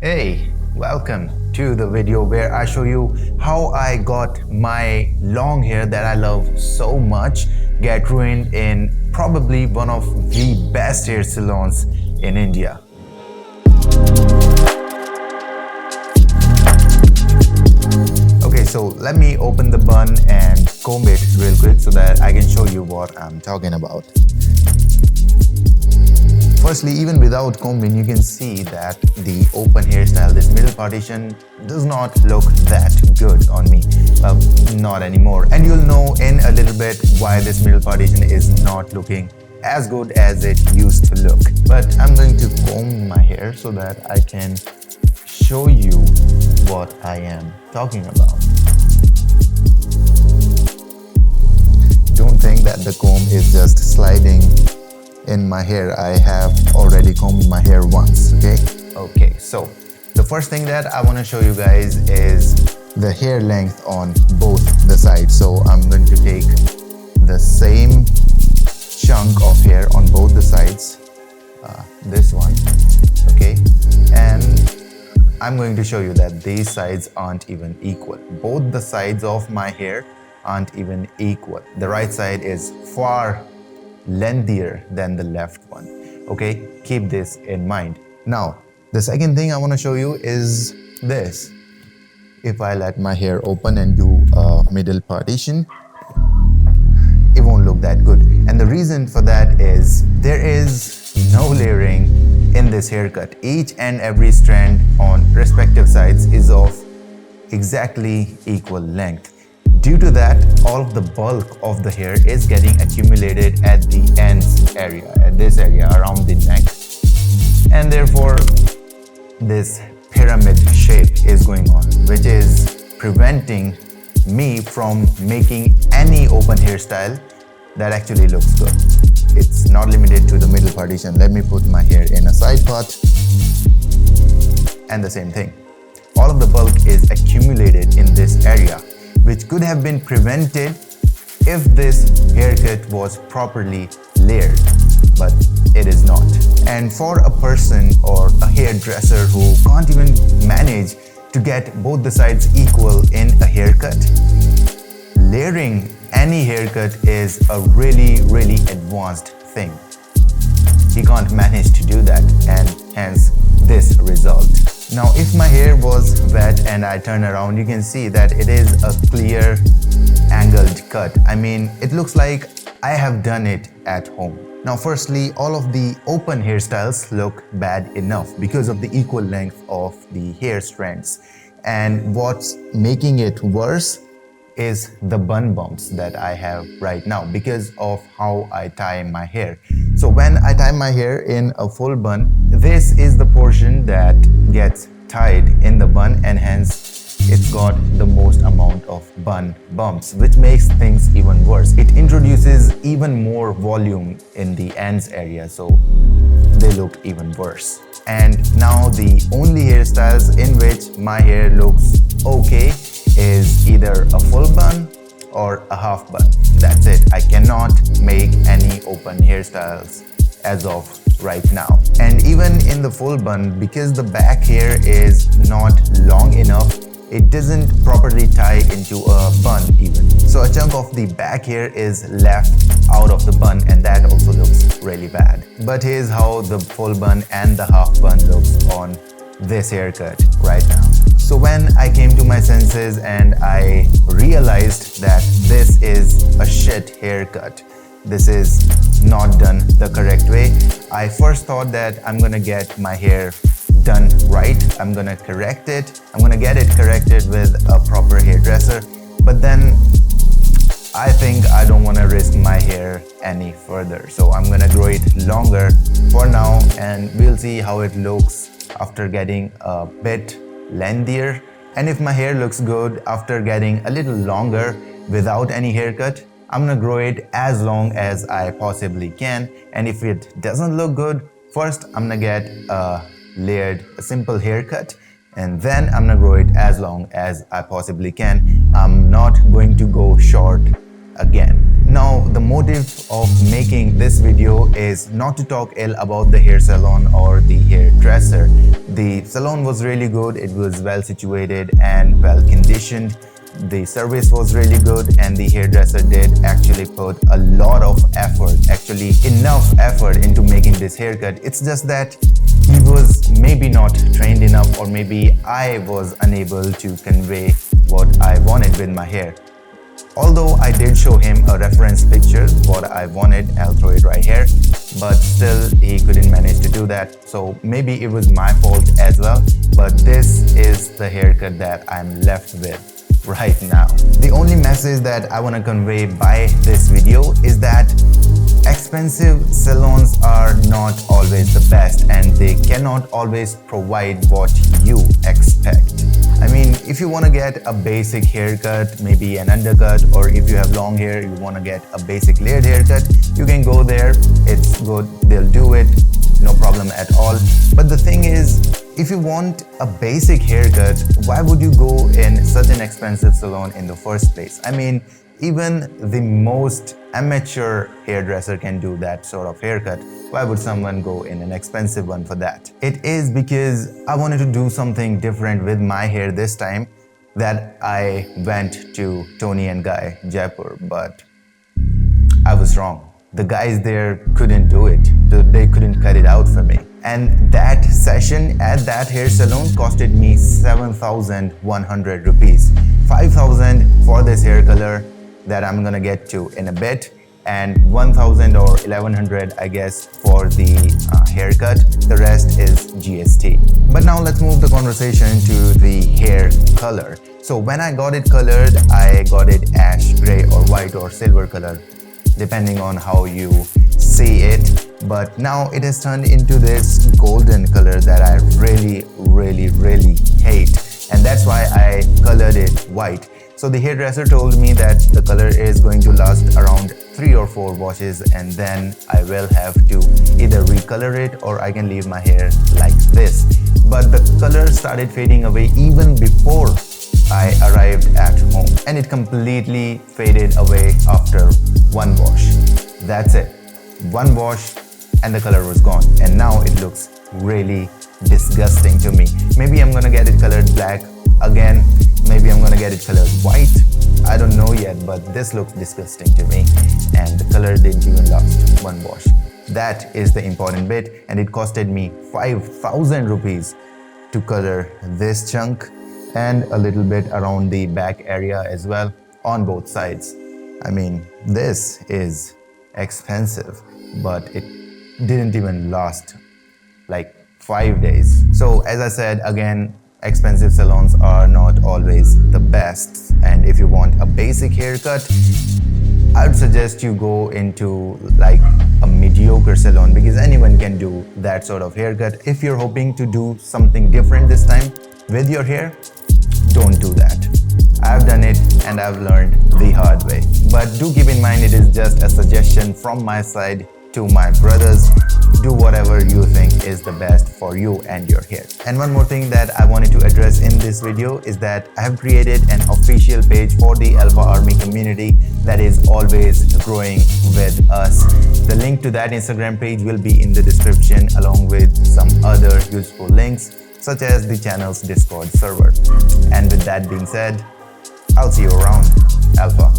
Hey, welcome to the video where I show you how I got my long hair that I love so much get ruined in probably one of the best hair salons in India. Okay, so let me open the bun and comb it real quick so that I can show you what I'm talking about. Firstly, even without combing, you can see that the open hairstyle, this middle partition, does not look that good on me. Well, not anymore. And you'll know in a little bit why this middle partition is not looking as good as it used to look. But I'm going to comb my hair so that I can show you what I am talking about. Don't think that the comb is just sliding in my hair. I have already combed my hair once, okay? Okay, so the first thing that I want to show you guys is the hair length on both the sides. So I'm going to take the same chunk of hair on both the sides, this one, okay? And I'm going to show you that these sides aren't even equal. Both the sides of my hair aren't even equal. The right side is far lengthier than the left one. Okay, keep this in mind. Now, the second thing I want to show you is this. If I let my hair open and do a middle partition, it won't look that good. And the reason for that is there is no layering in this haircut. Each and every strand on respective sides is of exactly equal length. Due to that, all of the bulk of the hair is getting accumulated at the ends area, at this area around the neck. And therefore, this pyramid shape is going on, which is preventing me from making any open hairstyle that actually looks good. It's not limited to the middle partition. Let me put my hair in a side part. And the same thing. All of the bulk is accumulated in this area, which could have been prevented if this haircut was properly layered, but it is not. And for a person or a hairdresser who can't even manage to get both the sides equal in a haircut, layering any haircut is a really advanced thing. He can't manage to do that, and hence this result. Now, if my hair was wet and I turn around, you can see that it is a clear angled cut. I mean, it looks like I have done it at home. Now, firstly, all of the open hairstyles look bad enough because of the equal length of the hair strands. And what's making it worse is the bun bumps that I have right now because of how I tie my hair. So when I tie my hair in a full bun, this is the portion that gets tied in the bun, and hence it's got the most amount of bun bumps, which makes things even worse. It introduces even more volume in the ends area, so they look even worse. And now the only hairstyles in which my hair looks okay is either a full bun or a half bun. That's it. I cannot make any open hairstyles as of right now. And even in the full bun, because the back hair is not long enough, it doesn't properly tie into a bun even. So a chunk of the back hair is left out of the bun, and that also looks really bad. But here's how the full bun and the half bun looks on this haircut right now. So when I came to my senses and I realized that this is a shit haircut, this is not done the correct way, I first thought that I'm gonna get my hair done right. I'm gonna correct it. I'm gonna get it corrected with a proper hairdresser. But then I think I don't wanna risk my hair any further. So I'm gonna grow it longer for now, and we'll see how it looks after getting a bit lengthier. And if my hair looks good after getting a little longer without any haircut, I'm gonna grow it as long as I possibly can. And if it doesn't look good, first I'm gonna get a simple haircut, and then I'm gonna grow it as long as I possibly can. I'm not going to go short again. Now, the motive of making this video is not to talk ill about the hair salon or the hairdresser. The salon was really good, it was well situated and well conditioned. The service was really good and the hairdresser did actually put a lot of effort, actually enough effort into making this haircut. It's just that he was maybe not trained enough, or maybe I was unable to convey what I wanted with my hair. Although I did show him a reference picture, what I wanted, I'll throw it right here, but still he couldn't manage to do that. So maybe it was my fault as well, but this is the haircut that I'm left with right now. The only message that I want to convey by this video is that expensive salons are not always the best and they cannot always provide what you expect. I mean, if you want to get a basic haircut, maybe an undercut, or if you have long hair, you want to get a basic layered haircut, you can go there. It's good, they'll do it, no problem at all. But the thing is, if you want a basic haircut, why would you go in such an expensive salon in the first place? I mean, even the most amateur hairdresser can do that sort of haircut. Why would someone go in an expensive one for that? It is because I wanted to do something different with my hair this time that I went to Tony and Guy, Jaipur, but I was wrong. The guys there couldn't do it. They couldn't cut it out for me. And that session at that hair salon costed me 7,100 rupees. 5,000 for this hair color that I'm gonna get to in a bit, and 1,000 or 1,100 I guess for the haircut. The rest is GST. But now let's move the conversation to the hair color. So when I got it colored, I got it ash gray or white or silver color, depending on how you see it. But now it has turned into this golden color that I really hate, and that's why I colored it white. So the hairdresser told me that the color is going to last around 3 or 4 washes, and then I will have to either recolor it or I can leave my hair like this. But the color started fading away even before I arrived at home, and it completely faded away after 1 wash. That's it. 1 wash and the color was gone, and now it looks really disgusting to me. Maybe I'm gonna get it colored black again, maybe I'm gonna get it colored white, I don't know yet, but this looks disgusting to me, and the color didn't even last 1 wash. That is the important bit, and it costed me 5,000 rupees to color this chunk and a little bit around the back area as well on both sides. I mean, this is expensive, but it didn't even last like 5 days. So as I said, again, expensive salons are not always the best, and if you want a basic haircut, I would suggest you go into like a mediocre salon, because anyone can do that sort of haircut. If you're hoping to do something different this time with your hair, don't do that. I've done it and I've learned the hard way. But do keep in mind, it is just a suggestion from my side to my brothers. Do whatever you think is the best for you and your hair. And one more thing that I wanted to address in this video is that I have created an official page for the Alpha Army community that is always growing with us. The link to that Instagram page will be in the description, along with some other useful links such as the channel's Discord server. And with that being said, I'll see you around, Alpha.